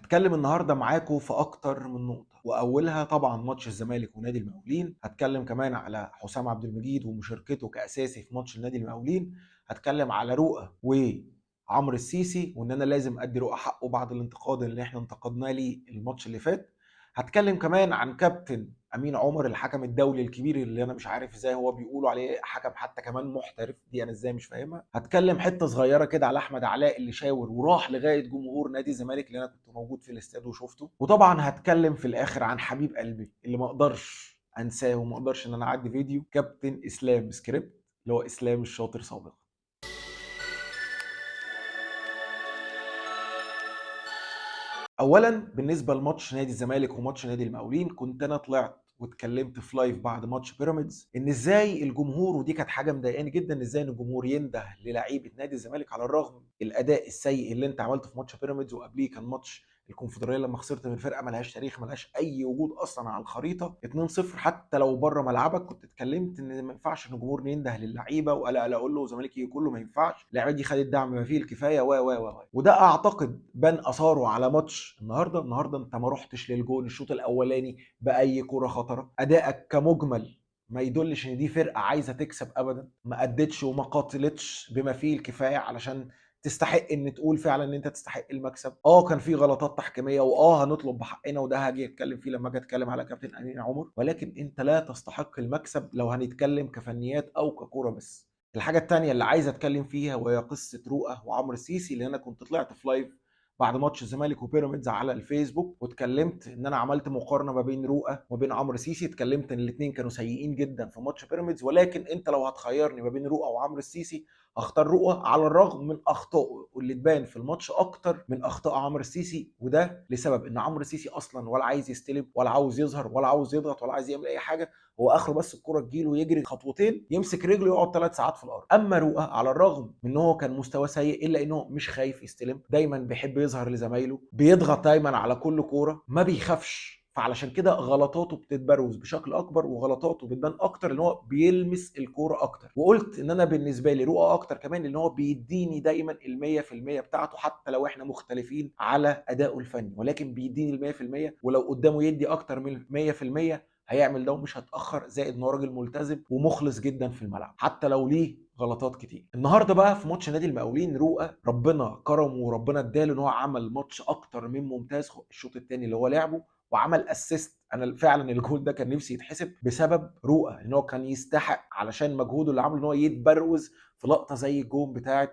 هتكلم النهارده معاكم في اكتر من نقطه، واولها طبعا ماتش الزمالك ونادي المقاولين. هتكلم كمان على حسام عبد المجيد ومشاركته كاساسي في ماتش النادي المقاولين. هتكلم على رؤى وعمرو السيسي، وان انا لازم ادي رؤى حقه بعد الانتقاد اللي احنا انتقدناه ليه الماتش اللي فات. هتكلم كمان عن كابتن امين عمر، الحكم الدولي الكبير اللي انا مش عارف ازاي هو بيقولوا عليه حكم حتى كمان محترف، دي انا ازاي مش فاهمها. هتكلم حته صغيره كده على احمد علاء اللي شاور وراح لغايه جمهور نادي الزمالك اللي انا كنت موجود في الاستاد وشفته. وطبعا هتكلم في الاخر عن حبيب قلبي اللي ما اقدرش انساه وما اقدرش ان انا اعدي فيديو كابتن اسلام سكريبت، اللي هو اسلام الشاطر سابقا. اولا بالنسبه لماتش نادي الزمالك وماتش نادي المقاولين، كنت انا طلعت واتكلمت في لايف بعد ماتش بيراميدز ان ازاي الجمهور، ودي كانت حاجه مضايقاني جدا، ازاي ان الجمهور ينده للعيبه نادي الزمالك على الرغم الاداء السيء اللي انت عملته في ماتش بيراميدز، وقبليه كان ماتش الكونفدراليه لما خسرت من فرقه ملهاش تاريخ، ملهاش اي وجود اصلا على الخريطه 2-0. حتى لو بره ملعبك كنت اتكلمت ان ما ينفعش ان الجمهور ينده للعيبه، ولا اقول له زمالكي كله ما ينفعش، اللعيبه دي خدت دعم ما فيه الكفايه وده اعتقد بان اثاره على ماتش النهارده انت ما رحتش للجون الشوط الاولاني باي كره خطره. ادائك كمجمل ما يدلش ان دي فرقه عايزه تكسب ابدا، ما ادتش وما قاتلتش بما فيه الكفايه علشان تستحق ان تقول فعلا ان انت تستحق المكسب. كان في غلطات تحكيميه، هنطلب بحقنا، وده هاجي اتكلم فيه لما اجي اتكلم على كابتن امين عمر، ولكن انت لا تستحق المكسب لو هنتكلم كفنيات او ككوره بس. الحاجه الثانيه اللي عايز اتكلم فيها وهي قصه رؤى وعمرو السيسي، اللي انا كنت طلعت في لايف بعد ماتش الزمالك وبيراميدز على الفيسبوك واتكلمت ان انا عملت مقارنه ما بين رؤى وما بين عمرو السيسي. اتكلمت ان الاثنين كانوا سيئين جدا في ماتش بيراميدز، ولكن انت لو هتخيرني ما بين رؤى وعمرو السيسي هختار رؤى على الرغم من اخطائه واللي تبان في الماتش اكتر من اخطاء عمرو السيسي. وده لسبب ان عمرو السيسي اصلا ولا عايز يستلم ولا عاوز يظهر ولا عاوز يضغط ولا عايز يعمل اي حاجه، هو اخره بس الكره تجيله ويجري خطوتين يمسك رجله يقعد 3 ساعات في الارض. اما رؤى على الرغم من ان هو كان مستوى سيء الا انه مش خايف يستلم، دايما بيحب يظهر لزمايله، بيضغط دايما على كل كوره، ما بيخافش. فعلشان كده غلطاته بتتبروز بشكل اكبر وغلطاته بتبان اكتر ان هو بيلمس الكوره اكتر. وقلت ان انا بالنسبه لي رؤى اكتر كمان ان هو بيديني دايما ال100% بتاعته، حتى لو احنا مختلفين على ادائه الفني، ولكن بيديني ال100%. ولو قدامه يدي اكتر من 100% هيعمل ده ومش هتاخر، زائد ان هو راجل ملتزم ومخلص جدا في الملعب حتى لو ليه غلطات كتير. النهارده بقى في ماتش نادي المقاولين، رؤى ربنا كرمه وربنا اداله ان هو عمل ماتش اكتر من ممتاز الشوط الثاني اللي هو لعبه، وعمل اسيست. انا فعلا الجول ده كان نفسي يتحسب بسبب رؤى، ان هو كان يستحق علشان مجهوده اللي عمله ان هو يتبروز في لقطه زي الجون بتاعه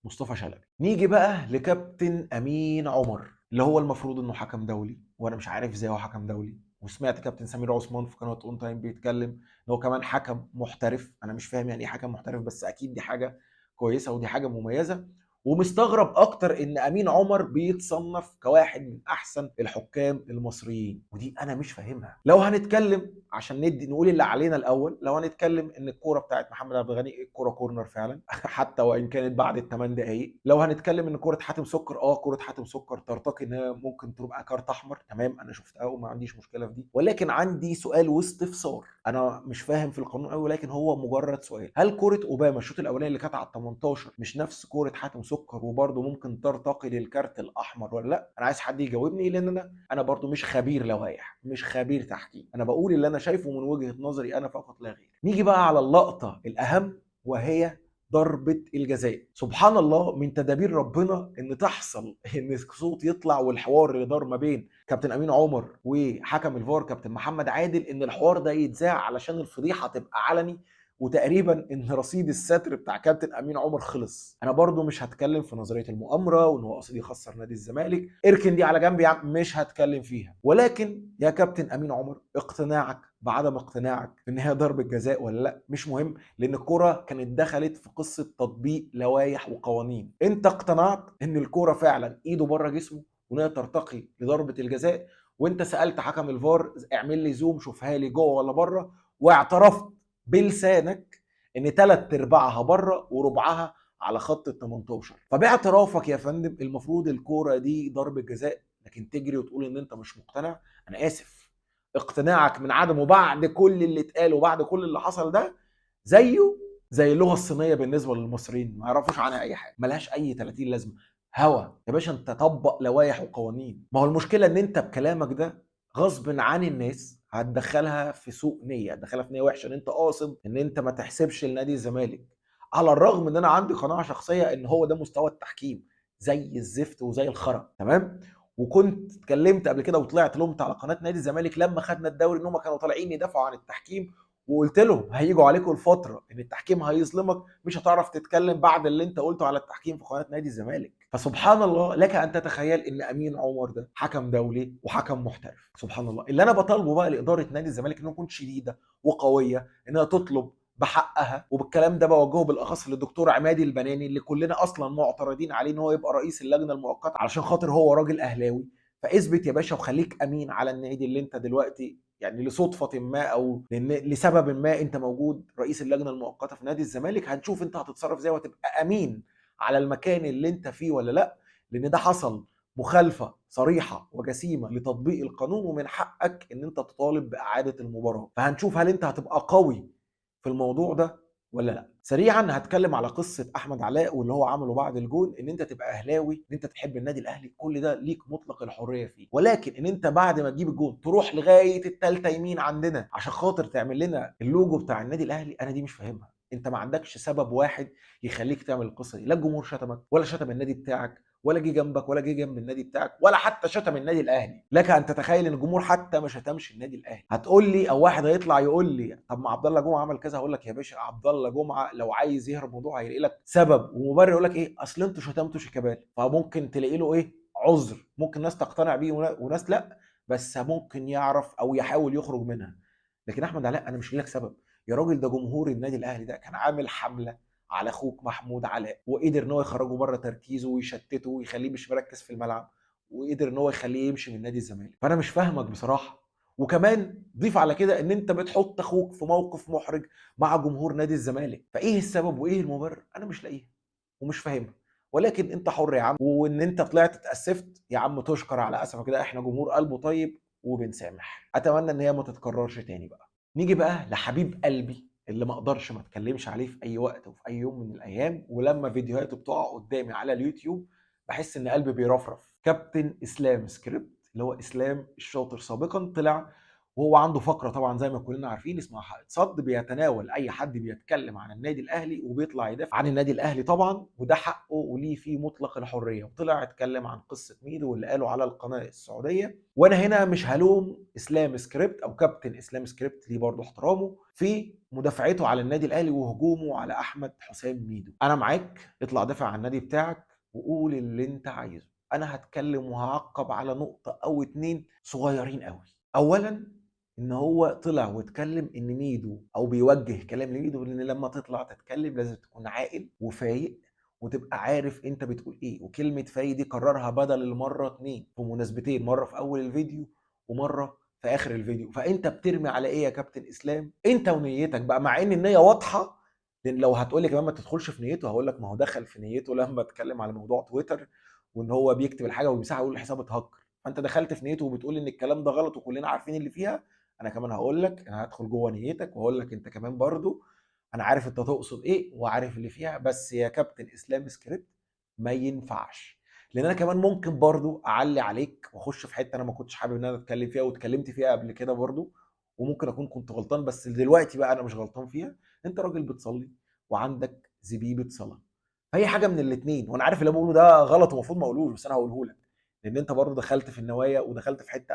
مصطفى شلبي. نيجي بقى لكابتن امين عمر اللي هو المفروض انه حكم دولي، وانا مش عارف ازاي هو حكم دولي. وسمعت كابتن سمير عثمان في قناه اون تايم بيتكلم ان هو كمان حكم محترف. انا مش فاهم يعني ايه حكم محترف، بس اكيد دي حاجه كويسه ودي حاجه مميزه. ومستغرب اكتر ان امين عمر بيتصنف كواحد من احسن الحكام المصريين، ودي انا مش فاهمها. لو هنتكلم عشان نقول اللي علينا الاول، لو هنتكلم ان الكوره بتاعت محمد عبد الغني الكوره كورنر فعلا حتى وان كانت بعد ال8 دقائق. لو هنتكلم ان كوره حاتم سكر كوره حاتم سكر ترتقي انها ممكن تبقى كارت احمر، تمام، انا شفتها وما عنديش مشكله في دي. ولكن عندي سؤال واستفسار، انا مش فاهم في القانون قوي ولكن هو مجرد سؤال: هل كوره اوباما الشوط الاولاني اللي كانت على ال18 مش نفس كوره حاتم سكر وبرده ممكن ترتقي للكارت الاحمر ولا لا؟ انا عايز حد يجاوبني، لان انا برده مش خبير لوائح، مش خبير تحكيم، انا بقول اللي انا شايفه من وجهه نظري انا فقط لا غير. نيجي بقى على اللقطه الاهم وهي ضربة الجزاء. سبحان الله من تدابير ربنا ان تحصل ان الصوت يطلع، والحوار اللي دار ما بين كابتن امين عمر وحكم الفار كابتن محمد عادل ان الحوار ده يتذاع علشان الفضيحه تبقى علني، وتقريبا ان رصيد الستر بتاع كابتن امين عمر خلص. انا برضو مش هتكلم في نظريه المؤامره وان هو قصدي يخسر نادي الزمالك، اركن دي على جنب يا عم، مش هتكلم فيها. ولكن يا كابتن امين عمر، اقتناعك بعدم اقتناعك ان هي ضربه جزاء ولا لا مش مهم، لان الكره كانت دخلت في قصه تطبيق لوائح وقوانين. انت اقتنعت ان الكره فعلا ايده بره جسمه وان هي ترتقي لضربه الجزاء، وانت سالت حكم الفار اعمل لي زوم شوفها لي جوه ولا بره، واعترفت بلسانك ان 3/4 بره وربعها على خط ال18. فباعترافك يا فندم المفروض الكوره دي ضربه جزاء، لكن تجري وتقول ان انت مش مقتنع؟ انا اسف، اقتناعك من عدمه بعد كل اللي اتقال وبعد كل اللي حصل ده زيه زي اللغه الصينيه بالنسبه للمصريين، ما يعرفوش عنها اي حاجه، ملهاش اي 30 لازمه. هوا يا باشا، انت طبق لوائح وقوانين. ما هو المشكله ان انت بكلامك ده غصب عن الناس هتدخلها في سوء نيه، هتدخلها في نيه وحشه، ان انت قاصد ان انت ما تحسبش لنادي الزمالك. على الرغم ان انا عندي قناعه شخصيه ان هو ده مستوى التحكيم، زي الزفت وزي الخرا، تمام. وكنت اتكلمت قبل كده وطلعت لومت على قناه نادي الزمالك لما خدنا الدوري ان هم كانوا طالعين يدافعوا عن التحكيم، وقلت لهم هيجوا عليكم الفتره ان التحكيم هيظلمك، مش هتعرف تتكلم بعد اللي انت قلته على التحكيم في قناه نادي الزمالك. فسبحان الله، لك ان تتخيل ان امين عمر ده حكم دولي وحكم محترف. سبحان الله. اللي انا بطالبه بقى لاداره نادي الزمالك انها تكون شديده وقويه، انها تطلب بحقها. وبالكلام ده بوجهه بالاخص للدكتور عمادي البناني اللي كلنا اصلا معترضين عليه ان هو يبقى رئيس اللجنه المؤقته علشان خاطر هو راجل اهلاوي. فاثبت يا باشا وخليك امين على النادي اللي انت دلوقتي يعني لصدفه ما او لسبب ما انت موجود رئيس اللجنه المؤقته في نادي الزمالك. هنشوف انت هتتصرف ازاي وهتبقى امين على المكان اللي انت فيه ولا لا، لان ده حصل مخالفه صريحه وجسيمه لتطبيق القانون، ومن حقك ان انت تطالب باعاده المباراه. فهنشوف هل انت هتبقى قوي في الموضوع ده ولا لا. سريعا هتكلم على قصه احمد علاء واللي هو عمله بعد الجون. ان انت تبقى اهلاوي، ان انت تحب النادي الاهلي، كل ده ليك مطلق الحريه فيه، ولكن ان انت بعد ما تجيب الجون تروح لغايه الثالثه يمين عندنا عشان خاطر تعمل لنا اللوجو بتاع النادي الاهلي، انا دي مش فاهمها. انت ما عندكش سبب واحد يخليك تعمل القصه دي. لا الجمهور شتمك ولا شتم النادي بتاعك ولا جه جنبك ولا جه جنب النادي بتاعك ولا حتى شتم النادي الاهلي. لك ان تتخيل ان الجمهور حتى ما شتمش النادي الاهلي. هتقول لي او واحد هيطلع يقول لي طب ما عبد الله جمعه عمل كذا، هقول لك يا باشا عبد الله جمعه لو عايز يهرب الموضوع هيلاقي لك سبب ومبرر. يقول لك ايه؟ اصل انتوا شتمتوا شيكابالا، فممكن تلاقي له ايه؟ عذر. ممكن ناس تقتنع بيه وناس لا، بس ممكن يعرف او يحاول يخرج منها. لكن احمد علاء انا مش لاقي لك سبب. يا راجل ده جمهور النادي الاهلي ده كان عامل حمله على اخوك محمود علاء، وقدر ان هو يخرجه بره تركيزه ويشتته ويخليه مش مركز في الملعب، وقدر ان هو يخليه يمشي من نادي الزمالك. فانا مش فاهمك بصراحه. وكمان ضيف على كده ان انت بتحط اخوك في موقف محرج مع جمهور نادي الزمالك. فايه السبب وايه المبرر؟ انا مش لاقيها ومش فاهمها. ولكن انت حر يا عم، وان انت طلعت اتاسفت يا عم تشكر على اسفك كده. احنا جمهور قلبه طيب وبنسامح. اتمنى ان هي ما تتكررش تاني بقى. نيجي بقى لحبيب قلبي اللي ما اقدرش ما اتكلمش عليه في اي وقت وفي اي يوم من الايام، ولما فيديوهاته بتقع قدامي على اليوتيوب بحس ان قلبي بيرفرف. كابتن اسلام سكريبت اللي هو اسلام الشاطر سابقا طلع وهو عنده فقره طبعا زي ما كلنا عارفين اسمها حائط صد، بيتناول اي حد بيتكلم عن النادي الاهلي وبيطلع يدافع عن النادي الاهلي طبعا، وده حقه وليه فيه مطلق الحريه. وطلع اتكلم عن قصه ميدو واللي قاله على القناه السعوديه. وانا هنا مش هلوم اسلام سكريبت او كابتن اسلام سكريبت، ليه برضه احترامه في مدافعته على النادي الاهلي وهجومه على احمد حسام ميدو. انا معاك، اطلع دافع عن النادي بتاعك وقول اللي انت عايزه. انا هتكلم وهعقب على نقطه او اتنين صغيرين قوي. اولا ان هو طلع واتكلم ان ميدو او بيوجه كلام لميدو ان لما تطلع تتكلم لازم تكون عاقل وفايق وتبقى عارف انت بتقول ايه. وكلمه فايق دي كررها بدل المره اتنين في مناسبتين، مره في اول الفيديو ومره في اخر الفيديو. فانت بترمي على ايه يا كابتن اسلام؟ انت ونيتك بقى، مع ان النيه واضحه. لان لو هتقول لي كمان ما تدخلش في نيته، هقول لك ما هو دخل في نيته لما اتكلم على موضوع تويتر وان هو بيكتب الحاجه ويمسحها ويقول الحساب اتهكر. فانت دخلت في نيته وبتقول ان الكلام ده غلط وكلنا عارفين اللي فيها. انا كمان هقول لك، انا هدخل جوه نيتك وهقول لك انت كمان برضو انا عارف انت تقصد ايه وعارف اللي فيها. بس يا كابتن اسلام سكريبت ما ينفعش، لان انا كمان ممكن برضو اعلي عليك واخش في حته انا ما كنتش حابب ان انا اتكلم فيها واتكلمت فيها قبل كده برضو، وممكن اكون كنت غلطان بس دلوقتي بقى انا مش غلطان فيها. انت راجل بتصلي وعندك زبيبه صلاه، فهي حاجه من الاثنين. وانا عارف اللي أنا بقوله ده غلط ومفروض ما اقولوش، بس انا هقوله لك لان انت برضو دخلت في النوايا ودخلت في حته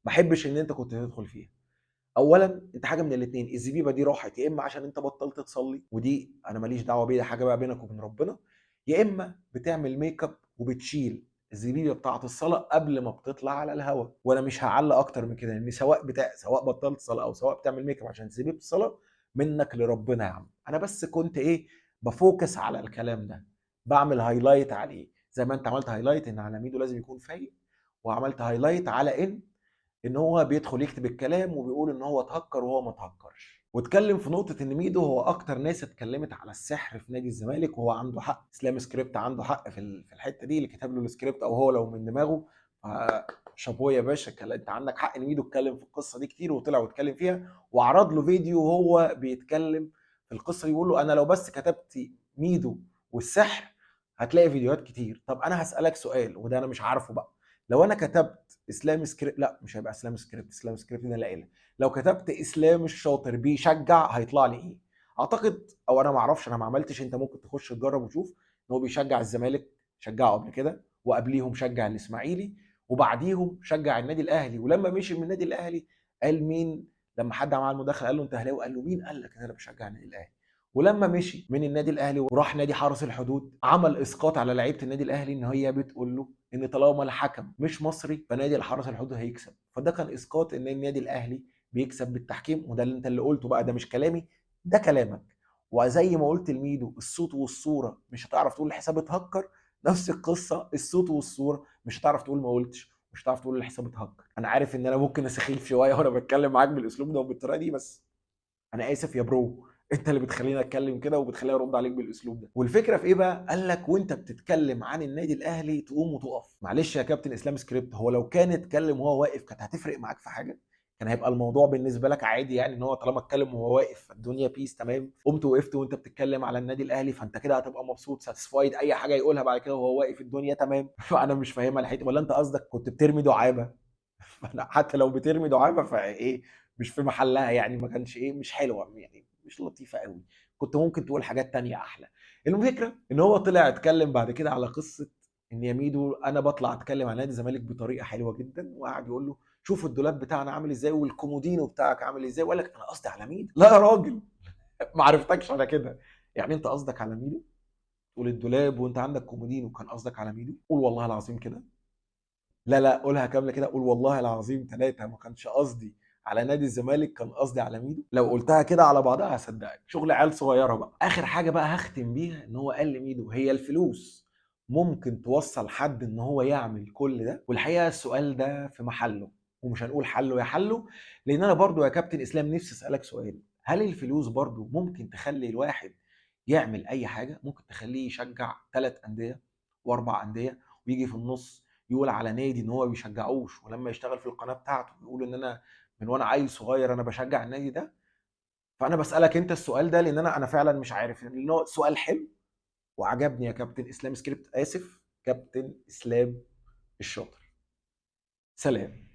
ما احبش ان انت كنت تدخل فيها. اولا انت حاجه من الاثنين، الزبيبه دي راحت يا اما عشان انت بطلت تصلي ودي انا ماليش دعوه بيها، حاجه بقى بينك وبين ربنا، يا اما بتعمل ميك اب وبتشيل الزبيبه بتاعه الصلاه قبل ما بتطلع على الهوا. وانا مش هعلق اكتر من كده، لان سواء بطلت صلاه او سواء بتعمل ميك اب عشان زبيبه الصلاه، منك لربنا يا عم. انا بس كنت ايه، بفوكس على الكلام ده، بعمل هايلايت عليه زي ما انت عملت هايلايت ان على ميدو لازم يكون فايق، وعملت هايلايت على ان هو بيدخل يكتب الكلام وبيقول ان هو اتهكر وهو ما اتهكرش. واتكلم في نقطه ان ميدو هو اكتر ناس اتكلمت على السحر في نادي الزمالك، وهو عنده حق. اسلام سكريبت عنده حق في الحته دي، اللي كتب له السكريبت او هو لو من دماغه شابوه يا باشا. انت عندك حق ان ميدو اتكلم في القصه دي كتير وطلع واتكلم فيها، وعرض له فيديو وهو بيتكلم في القصه دي بيقول له انا لو بس كتبت ميدو والسحر هتلاقي فيديوهات كتير. طب انا هسالك سؤال وده انا مش عارفه بقى، لو انا كتبت اسلام سكريبت، لا مش هيبقى اسلام سكريبت، اسلام سكريبت ده العيله، لو كتبت اسلام الشاطر بيشجع هيطلع لي ايه؟ اعتقد، او انا ما اعرفش، انا ما عملتش، انت ممكن تخش تجرب وتشوف ان هو بيشجع الزمالك، شجعه قبل كده، وقبليهم شجع الاسماعيلي، وبعديهم شجع النادي الاهلي، ولما مشي من النادي الاهلي قال مين؟ لما حد عمل المداخله قال له انت اهلاوي، قال له مين قال لك ان انا بشجع النادي الاهلي؟ ولما مشي من النادي الاهلي وراح نادي حرس الحدود عمل اسقاط على لعيبه النادي الاهلي ان هي بتقول له ان طالما الحكم مش مصري فنادي الحرس الحدود هيكسب، فده كان اسقاط ان النادي الاهلي بيكسب بالتحكيم. وده اللي انت اللي قلته بقى، ده مش كلامي، ده كلامك. وزي ما قلت لميدو الصوت والصوره مش هتعرف تقول الحساب اتهكر، نفس القصه الصوت والصوره مش هتعرف تقول ما قلتش، مش هتعرف تقول الحساب اتهكر. انا عارف ان انا ممكن اسخيف شويه وانا بتكلم معاك بالاسلوب ده وبالطريقه دي، بس انا اسف يا برو، انت اللي بتخليني اتكلم كده وبتخليني ارد عليك بالاسلوب ده. والفكره في ايه بقى؟ قال لك وانت بتتكلم عن النادي الاهلي تقوم وتقف. معلش يا كابتن اسلام سكريبت، هو لو كان اتكلم وهو واقف كانت هتفرق معاك في حاجه؟ كان هيبقى الموضوع بالنسبه لك عادي يعني، ان هو طالما اتكلم وهو واقف الدنيا بيس تمام، قمت وقفت وانت بتتكلم على النادي الاهلي فانت كده هتبقى مبسوط ساتسفايد، اي حاجه يقولها بعد كده وهو واقف الدنيا تمام. فانا مش فاهمها الحته، ولا انت قصدك كنت بترمي دعابه؟ فانا حتى لو بترمي دعابه فايه، مش في محلها يعني، ما كانش ايه، مش حلوه يعني، مش لطيفه قوي، كنت ممكن تقول حاجات تانية احلى. الفكره ان هو طلع اتكلم بعد كده على قصه ان يا ميدو انا بطلع اتكلم عن نادي الزمالك بطريقه حلوه جدا، وقعد يقول له شوف الدولاب بتاعنا عامل ازاي والكومودينو بتاعك عامل ازاي، وقال لك انا قصدي على ميدو. لا يا راجل، ما عرفتكش على كده. يعني انت قصدك على ميدو؟ تقول الدولاب وانت عندك كومودينو كان قصدك على ميدو؟ قول والله العظيم كده. لا لا، قولها كامله كده، قول والله العظيم ثلاثه ما كانش قصدي على نادي الزمالك، كان قصدي على ميدو. لو قلتها كده على بعضها هصدقك، شغل عيال صغيره بقى. اخر حاجه بقى هختم بيها ان هو قال لميدو هي الفلوس ممكن توصل حد ان هو يعمل كل ده؟ والحقيقه السؤال ده في محله، ومش هنقول حله يا حله، لان انا برضو يا كابتن اسلام نفسي اسالك سؤال، هل الفلوس برضو ممكن تخلي الواحد يعمل اي حاجه؟ ممكن تخليه يشجع 3 انديه و4 انديه ويجي في النص يقول على نادي ان هو ما بيشجعوش، ولما يشتغل في القناه بتاعته يقول ان انا من وانا عيل صغير انا بشجع النادي ده؟ فانا بسالك انت السؤال ده لان انا فعلا مش عارف، لان هو سؤال حلو وعجبني يا كابتن اسلام سكريبت، اسف كابتن اسلام الشاطر. سلام.